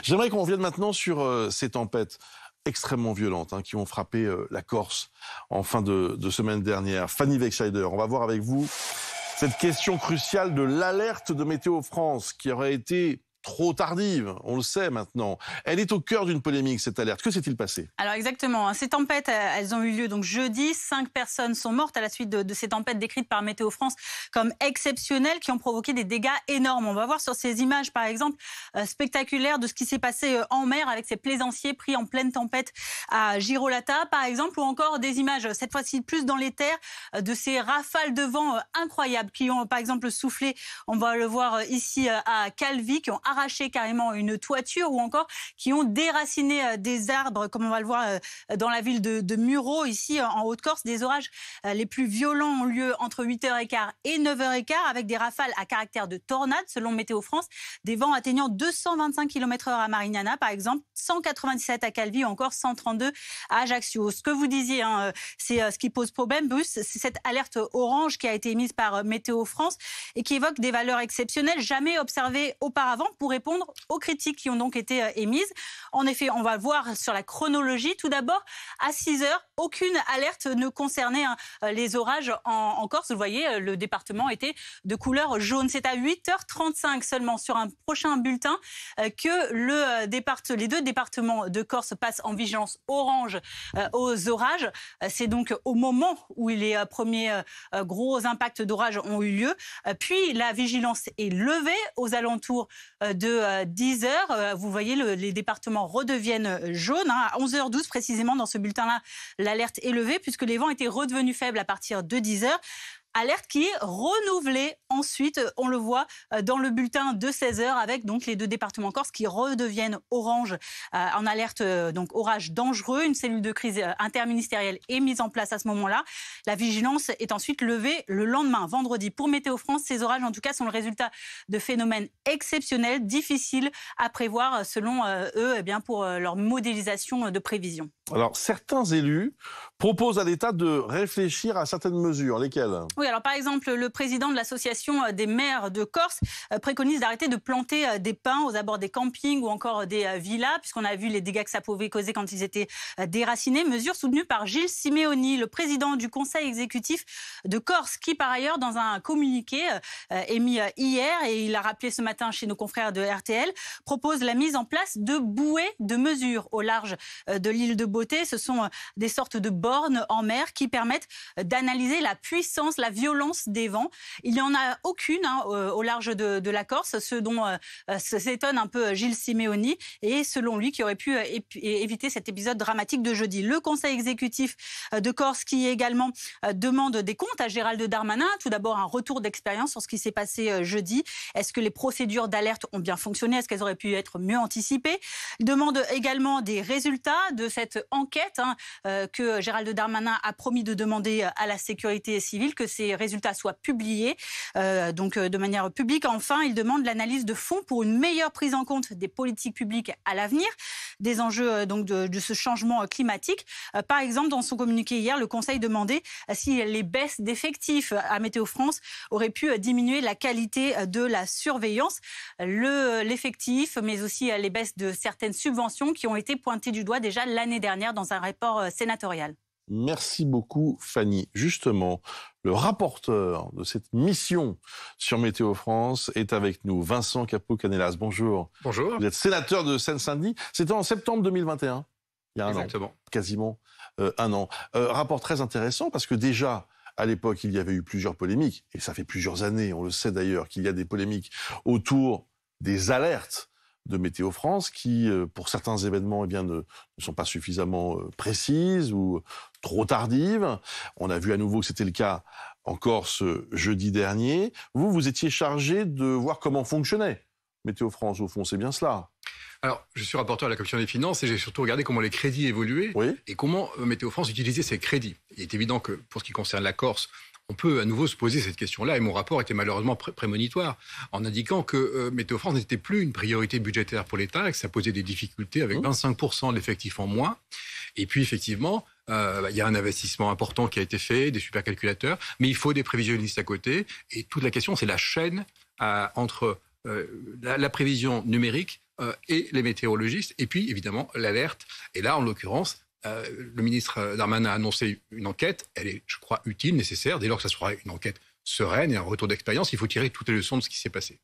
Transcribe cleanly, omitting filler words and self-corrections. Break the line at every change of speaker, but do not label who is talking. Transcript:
J'aimerais qu'on revienne maintenant sur ces tempêtes extrêmement violentes qui ont frappé la Corse en fin de semaine dernière. Fanny Wegscheider, on va voir avec vous cette question cruciale de l'alerte de Météo France qui aurait été trop tardive, on le sait maintenant. Elle est au cœur d'une polémique, cette alerte. Que s'est-il passé?
Alors exactement, ces tempêtes, elles ont eu lieu donc jeudi. 5 personnes sont mortes à la suite de ces tempêtes décrites par Météo France comme exceptionnelles, qui ont provoqué des dégâts énormes. On va voir sur ces images, par exemple, spectaculaires de ce qui s'est passé en mer avec ces plaisanciers pris en pleine tempête à Girolata, par exemple, ou encore des images, cette fois-ci plus dans les terres, de ces rafales de vent incroyables qui ont, par exemple, soufflé, on va le voir ici à Calvi, qui ont arraché carrément une toiture, ou encore qui ont déraciné des arbres, comme on va le voir dans la ville de Muro, ici en Haute-Corse. Des orages les plus violents ont lieu entre 8h15 et 9h15, avec des rafales à caractère de tornade, selon Météo France. Des vents atteignant 225 km/h à Marignana, par exemple, 197 à Calvi, ou encore 132 à Ajaccio. Ce que vous disiez, c'est ce qui pose problème, Bruce, c'est cette alerte orange qui a été émise par Météo France et qui évoque des valeurs exceptionnelles jamais observées auparavant, pour répondre aux critiques qui ont donc été émises. En effet, on va voir sur la chronologie. Tout d'abord, à 6h, aucune alerte ne concernait les orages en Corse. Vous voyez, le département était de couleur jaune. C'est à 8h35 seulement, sur un prochain bulletin, que les deux départements de Corse passent en vigilance orange aux orages. C'est donc au moment où les premiers gros impacts d'orage ont eu lieu. Puis la vigilance est levée aux alentours de 10h. Vous voyez, les départements redeviennent jaunes. À 11h12 précisément, dans ce bulletin-là, l'alerte est levée puisque les vents étaient redevenus faibles à partir de 10h. Alerte qui est renouvelée ensuite, on le voit dans le bulletin de 16h, avec donc les deux départements corse qui redeviennent orange en alerte donc orage dangereux. Une cellule de crise interministérielle est mise en place à ce moment-là. La vigilance est ensuite levée le lendemain, vendredi. Pour Météo France, ces orages en tout cas sont le résultat de phénomènes exceptionnels, difficiles à prévoir selon eux, pour leur modélisation de prévision.
Alors, certains élus proposent à l'État de réfléchir à certaines mesures. Lesquelles?
Oui, alors par exemple, le président de l'association des maires de Corse préconise d'arrêter de planter des pins aux abords des campings ou encore des villas, puisqu'on a vu les dégâts que ça pouvait causer quand ils étaient déracinés. Mesure soutenue par Gilles Simeoni, le président du conseil exécutif de Corse, qui par ailleurs, dans un communiqué émis hier, et il a rappelé ce matin chez nos confrères de RTL, propose la mise en place de bouées de mesure au large de l'île de Beauté. Ce sont des sortes de bornes en mer qui permettent d'analyser la puissance, la violence des vents. Il n'y en a aucune au large de la Corse, ce dont s'étonne un peu Gilles Simeoni, et selon lui qui aurait pu éviter cet épisode dramatique de jeudi. Le conseil exécutif de Corse qui également demande des comptes à Gérald Darmanin. Tout d'abord, un retour d'expérience sur ce qui s'est passé jeudi. Est-ce que les procédures d'alerte ont bien fonctionné? Est-ce qu'elles auraient pu être mieux anticipées? Il demande également des résultats de cette enquête que Gérald Darmanin a promis de demander à la sécurité civile, que ces résultats soient publiés de manière publique. Enfin, il demande l'analyse de fond pour une meilleure prise en compte des politiques publiques à l'avenir, des enjeux de ce changement climatique. Par exemple, dans son communiqué hier, le Conseil demandait si les baisses d'effectifs à Météo France auraient pu diminuer la qualité de la surveillance. L'effectif, mais aussi les baisses de certaines subventions qui ont été pointées du doigt déjà l'année dernière dans un rapport sénatorial.
Merci beaucoup, Fanny. Justement, le rapporteur de cette mission sur Météo France est avec nous, Vincent Capo-Canelas. Bonjour.
Bonjour.
Vous êtes sénateur de Seine-Saint-Denis. C'était en septembre 2021, il y a un
Exactement.
an, quasiment un an. Rapport très intéressant parce que déjà, à l'époque, il y avait eu plusieurs polémiques, et ça fait plusieurs années, on le sait d'ailleurs, qu'il y a des polémiques autour des alertes de Météo France qui, pour certains événements, ne sont pas suffisamment précises ou trop tardives. On a vu à nouveau que c'était le cas en Corse jeudi dernier. Vous étiez chargé de voir comment fonctionnait Météo France, au fond, c'est bien cela?
Alors, je suis rapporteur à la Commission des Finances et j'ai surtout regardé comment les crédits évoluaient et comment Météo France utilisait ces crédits. Il est évident que, pour ce qui concerne la Corse, on peut à nouveau se poser cette question-là, et mon rapport était malheureusement prémonitoire, en indiquant que Météo France n'était plus une priorité budgétaire pour l'État, et que ça posait des difficultés avec 25% de l'effectif en moins. Et puis effectivement, il y a un investissement important qui a été fait, des supercalculateurs, mais il faut des prévisionnistes à côté, et toute la question c'est la chaîne entre la prévision numérique et les météorologistes, et puis évidemment l'alerte. Et là, en l'occurrence, le ministre Darmanin a annoncé une enquête. Elle est, je crois, utile, nécessaire. Dès lors que ça sera une enquête sereine et un retour d'expérience, il faut tirer toutes les leçons de ce qui s'est passé.